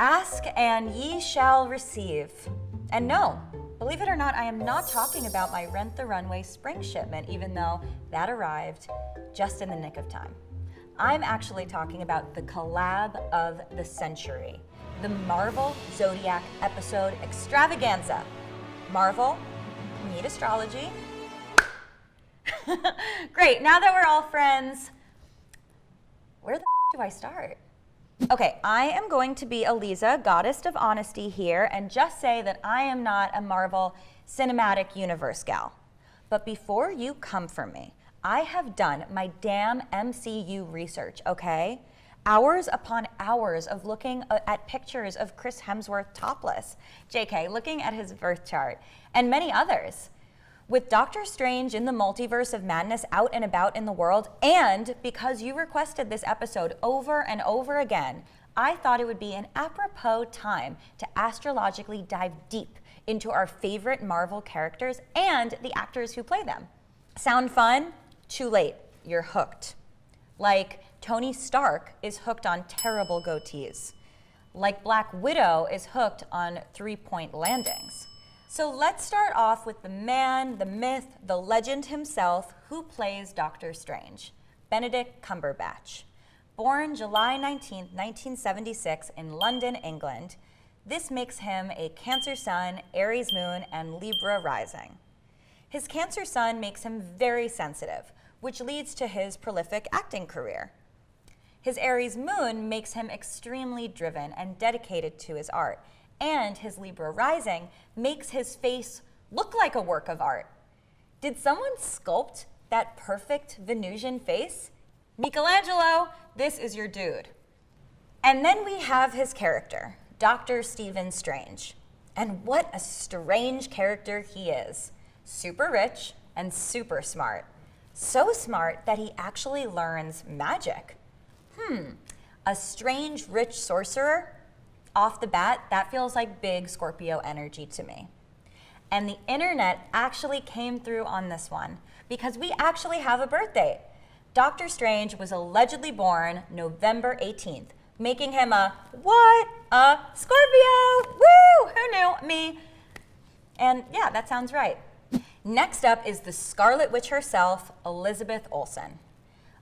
Ask and ye shall receive. And no, believe it or not, I am not talking about my Rent the Runway spring shipment, even though that arrived just in the nick of time. I'm actually talking about the collab of the century, the Marvel Zodiac episode extravaganza. Marvel, meet astrology. Great, now that we're all friends, where the do I start? Okay, I am going to be Aliza, goddess of honesty here, and just say that I am not a Marvel Cinematic Universe gal. But before you come for me, I have done my damn MCU research, okay? Hours upon hours of looking at pictures of Chris Hemsworth topless, JK, looking at his birth chart, and many others. With Doctor Strange in the Multiverse of Madness out and about in the world, and because you requested this episode over and over again, I thought it would be an apropos time to astrologically dive deep into our favorite Marvel characters and the actors who play them. Sound fun? Too late. You're hooked. Like Tony Stark is hooked on terrible goatees. Like Black Widow is hooked on three-point landings. So let's start off with the man, the myth, the legend himself who plays Doctor Strange, Benedict Cumberbatch. Born July 19, 1976 in London, England, this makes him a Cancer Sun, Aries Moon, and Libra rising. His Cancer Sun makes him very sensitive, which leads to his prolific acting career. His Aries Moon makes him extremely driven and dedicated to his art, and his Libra rising makes his face look like a work of art. Did someone sculpt that perfect Venusian face? Michelangelo, this is your dude. And then we have his character, Dr. Stephen Strange. And what a strange character he is. Super rich and super smart. So smart that he actually learns magic. A strange rich sorcerer? Off the bat, that feels like big Scorpio energy to me. And the internet actually came through on this one because we actually have a birth date. Dr. Strange was allegedly born November 18th, making him a Scorpio! Woo! Who knew? Me. And yeah, that sounds right. Next up is the Scarlet Witch herself, Elizabeth Olsen.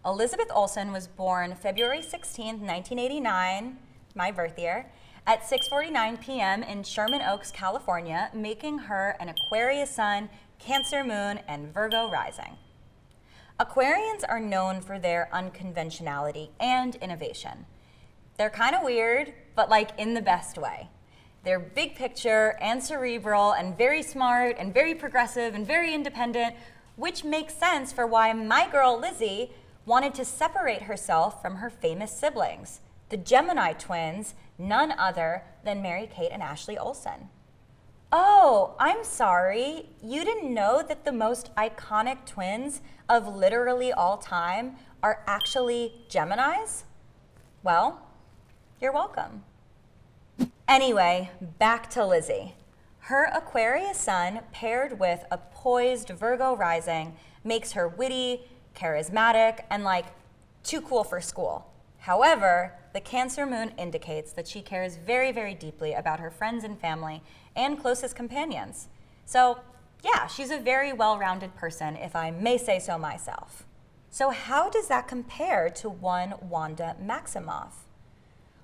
Elizabeth Olsen was born February 16th, 1989, my birth year, at 6:49 p.m. in Sherman Oaks, California, making her an Aquarius Sun, Cancer Moon, and Virgo rising. Aquarians are known for their unconventionality and innovation. They're kind of weird, but like in the best way. They're big picture and cerebral and very smart and very progressive and very independent, which makes sense for why my girl Lizzie wanted to separate herself from her famous siblings, the Gemini twins, none other than Mary-Kate and Ashley Olsen. Oh, I'm sorry. You didn't know that the most iconic twins of literally all time are actually Geminis? Well, you're welcome. Anyway, back to Lizzie. Her Aquarius Sun paired with a poised Virgo rising makes her witty, charismatic, and like too cool for school. However, the Cancer Moon indicates that she cares very, very deeply about her friends and family and closest companions. So yeah, she's a very well-rounded person, if I may say so myself. So how does that compare to one Wanda Maximoff?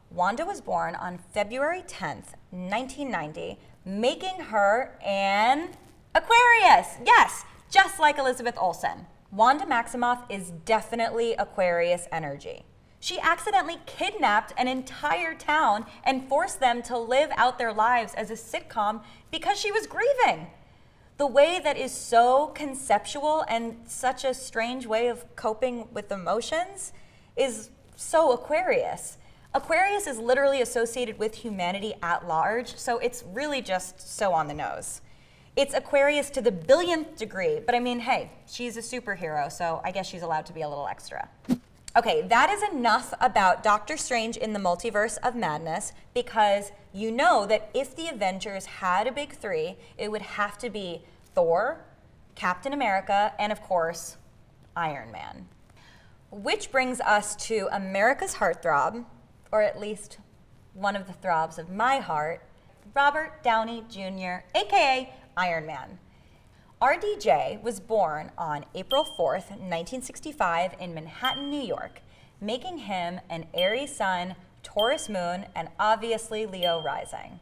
Wanda was born on February 10th, 1990, making her an Aquarius. Yes, just like Elizabeth Olsen. Wanda Maximoff is definitely Aquarius energy. She accidentally kidnapped an entire town and forced them to live out their lives as a sitcom because she was grieving. The way that is so conceptual and such a strange way of coping with emotions is so Aquarius. Aquarius is literally associated with humanity at large, so it's really just so on the nose. It's Aquarius to the billionth degree, but I mean, hey, she's a superhero, so I guess she's allowed to be a little extra. Okay, that is enough about Doctor Strange in the Multiverse of Madness, because you know that if the Avengers had a big three, it would have to be Thor, Captain America, and of course, Iron Man. Which brings us to America's heartthrob, or at least one of the throbs of my heart, Robert Downey Jr., aka Iron Man. RDJ was born on April 4th, 1965 in Manhattan, New York, making him an Aries sun, Taurus moon, and obviously Leo rising.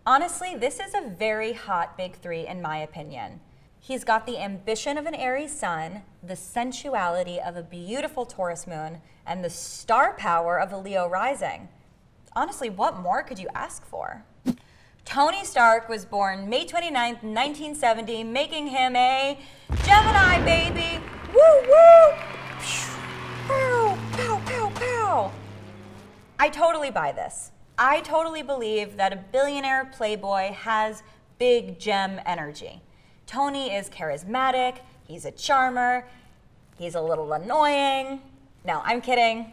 Honestly, this is a very hot big three in my opinion. He's got the ambition of an Aries sun, the sensuality of a beautiful Taurus moon, and the star power of a Leo rising. Honestly, what more could you ask for? Tony Stark was born May 29th, 1970, making him a Gemini, baby! Woo woo! Pow, pow, pow, pow! I totally buy this. I totally believe that a billionaire playboy has big gem energy. Tony is charismatic, he's a charmer, he's a little annoying. No, I'm kidding.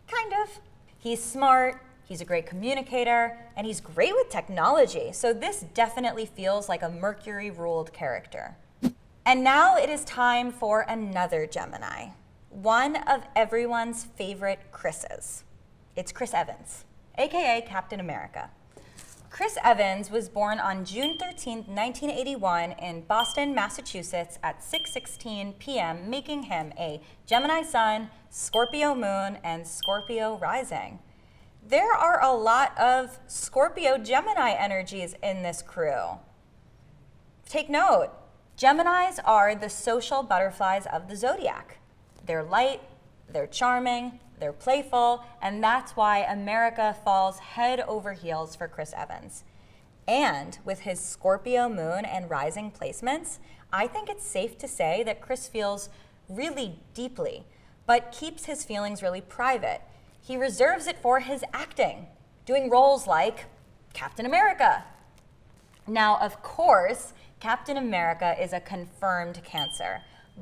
Kind of. He's smart. He's a great communicator, and he's great with technology, so this definitely feels like a Mercury-ruled character. And now it is time for another Gemini, one of everyone's favorite Chris's. It's Chris Evans, aka Captain America. Chris Evans was born on June 13, 1981 in Boston, Massachusetts at 6:16 p.m., making him a Gemini sun, Scorpio moon, and Scorpio rising. There are a lot of Scorpio Gemini energies in this crew. Take note, Geminis are the social butterflies of the zodiac. They're light, they're charming, they're playful, and that's why America falls head over heels for Chris Evans. And with his Scorpio moon and rising placements, I think it's safe to say that Chris feels really deeply, but keeps his feelings really private. He reserves it for his acting, doing roles like Captain America. Now, of course, Captain America is a confirmed Cancer,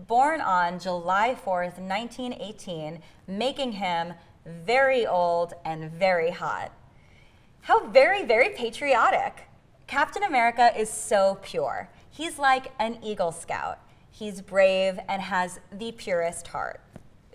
born on July 4th, 1918, making him very old and very hot. How very, very patriotic. Captain America is so pure. He's like an Eagle Scout. He's brave and has the purest heart.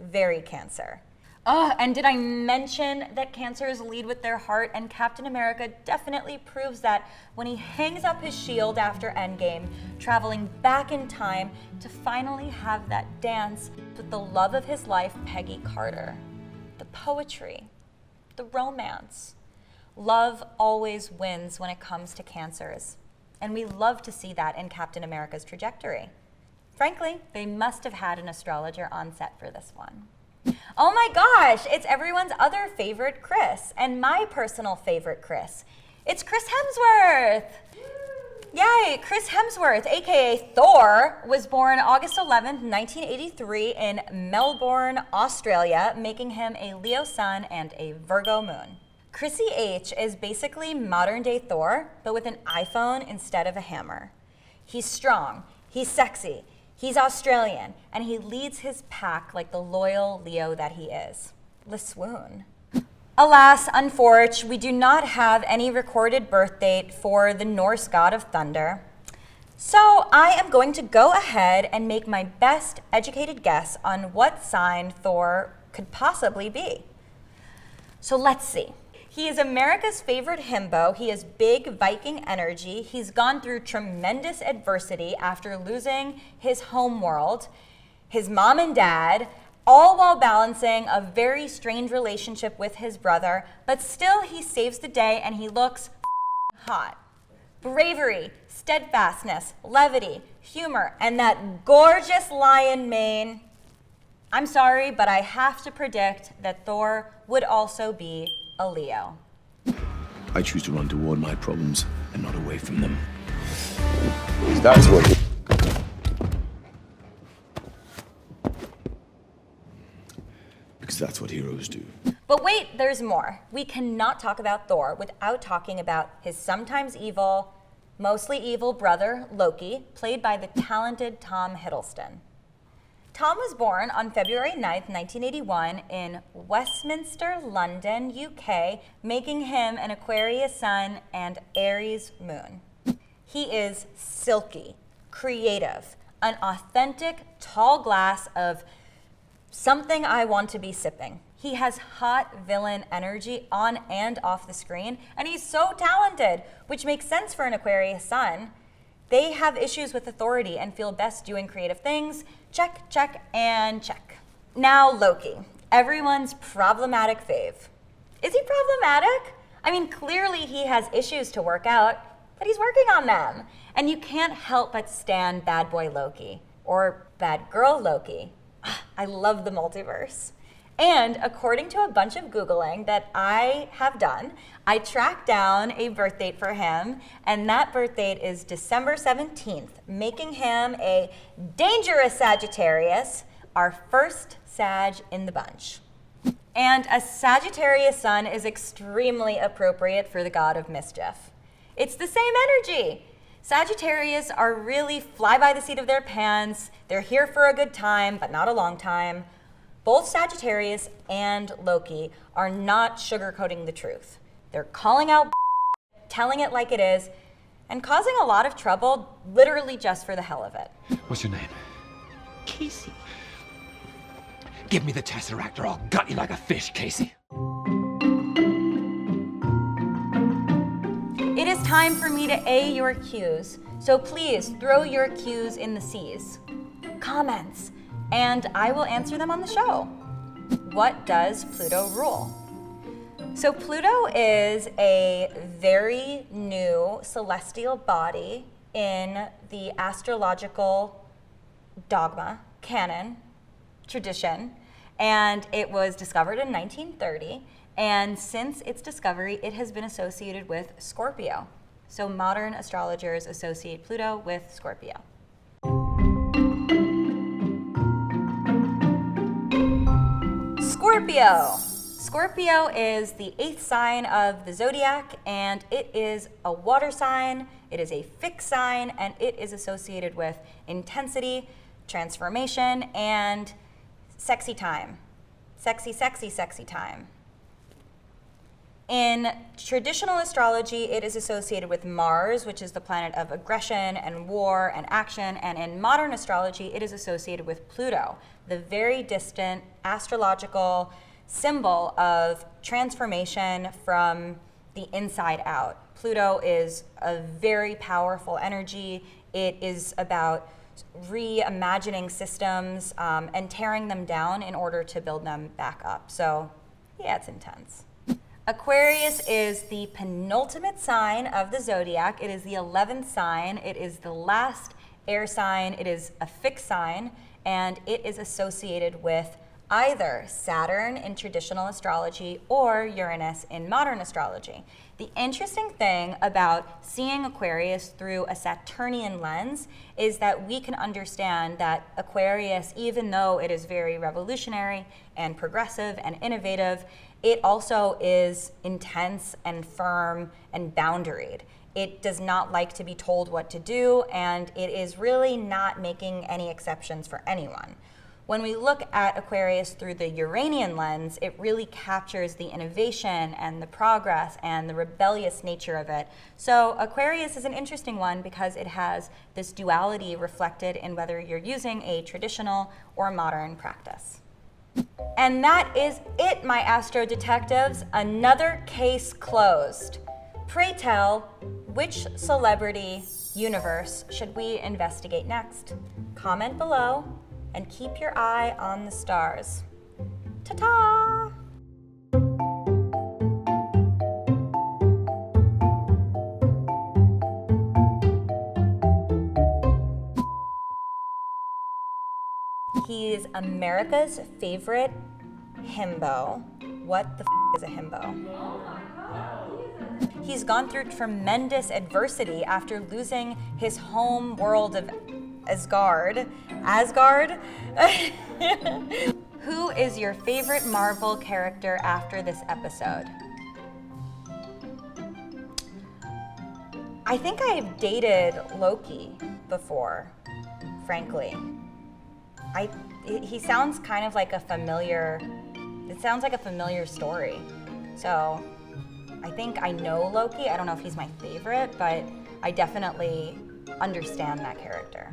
Very Cancer. And did I mention that Cancers lead with their heart, and Captain America definitely proves that when he hangs up his shield after Endgame, traveling back in time to finally have that dance with the love of his life, Peggy Carter. The poetry, the romance. Love always wins when it comes to Cancers, and we love to see that in Captain America's trajectory. Frankly, they must have had an astrologer on set for this one. Oh my gosh, it's everyone's other favorite Chris, and my personal favorite Chris. It's Chris Hemsworth! Yay, Chris Hemsworth, aka Thor, was born August 11th, 1983 in Melbourne, Australia, making him a Leo sun and a Virgo moon. Chrissy H is basically modern day Thor, but with an iPhone instead of a hammer. He's strong, he's sexy, he's Australian, and he leads his pack like the loyal Leo that he is. Le swoon. Alas, unfortunately, we do not have any recorded birth date for the Norse god of thunder. So I am going to go ahead and make my best educated guess on what sign Thor could possibly be. So let's see. He is America's favorite himbo. He has big Viking energy. He's gone through tremendous adversity after losing his home world, his mom and dad, all while balancing a very strained relationship with his brother, but still he saves the day and he looks hot. Bravery, steadfastness, levity, humor, and that gorgeous lion mane. I'm sorry, but I have to predict that Thor would also be a Leo. I choose to run toward my problems and not away from them. That's what... Because that's what heroes do. But wait, there's more. We cannot talk about Thor without talking about his sometimes evil, mostly evil brother, Loki, played by the talented Tom Hiddleston. Tom was born on February 9th, 1981 in Westminster, London, UK, making him an Aquarius sun and Aries moon. He is silky, creative, an authentic, tall glass of something I want to be sipping. He has hot villain energy on and off the screen, and he's so talented, which makes sense for an Aquarius sun. They have issues with authority and feel best doing creative things. Check, check, and check. Now Loki, everyone's problematic fave. Is he problematic? I mean, clearly he has issues to work out, but he's working on them. And you can't help but stan bad boy Loki, or bad girl Loki. I love the multiverse. And according to a bunch of Googling that I have done, I tracked down a birth date for him, and that birth date is December 17th, making him a dangerous Sagittarius, our first Sag in the bunch. And a Sagittarius sun is extremely appropriate for the god of mischief. It's the same energy. Sagittarius are really fly by the seat of their pants. They're here for a good time, but not a long time. Both Sagittarius and Loki are not sugarcoating the truth. They're calling out, telling it like it is, and causing a lot of trouble literally just for the hell of it. What's your name? Casey. Give me the Tesseract or I'll gut you like a fish, Casey. It is time for me to A your Qs, so please throw your Qs in the Cs. Comments, and I will answer them on the show. What does Pluto rule? So Pluto is a very new celestial body in the astrological dogma, canon, tradition, and it was discovered in 1930. And since its discovery, it has been associated with Scorpio. So modern astrologers associate Pluto with Scorpio. Scorpio. Scorpio is the 8th sign of the Zodiac, and it is a water sign, it is a fixed sign, and it is associated with intensity, transformation, and sexy time. Sexy, sexy, sexy time. In traditional astrology, it is associated with Mars, which is the planet of aggression and war and action. And in modern astrology, it is associated with Pluto, the very distant astrological symbol of transformation from the inside out. Pluto is a very powerful energy. It is about reimagining systems and tearing them down in order to build them back up. So yeah, it's intense. Aquarius is the penultimate sign of the zodiac. It is the 11th sign. It is the last air sign. It is a fixed sign, and it is associated with either Saturn in traditional astrology or Uranus in modern astrology. The interesting thing about seeing Aquarius through a Saturnian lens is that we can understand that Aquarius, even though it is very revolutionary and progressive and innovative, it also is intense and firm and boundaried. It does not like to be told what to do, and it is really not making any exceptions for anyone. When we look at Aquarius through the Uranian lens, it really captures the innovation and the progress and the rebellious nature of it. So Aquarius is an interesting one because it has this duality reflected in whether you're using a traditional or modern practice. And that is it, my astro detectives. Another case closed. Pray tell, which celebrity universe should we investigate next? Comment below and keep your eye on the stars. Ta-ta! He's America's favorite himbo. What the is a himbo? He's gone through tremendous adversity after losing his home world of Asgard. Who is your favorite Marvel character after this episode? I think I've dated Loki before, frankly. He sounds kind of like a familiar, it sounds like a familiar story. So I think I know Loki. I don't know if he's my favorite, but I definitely understand that character.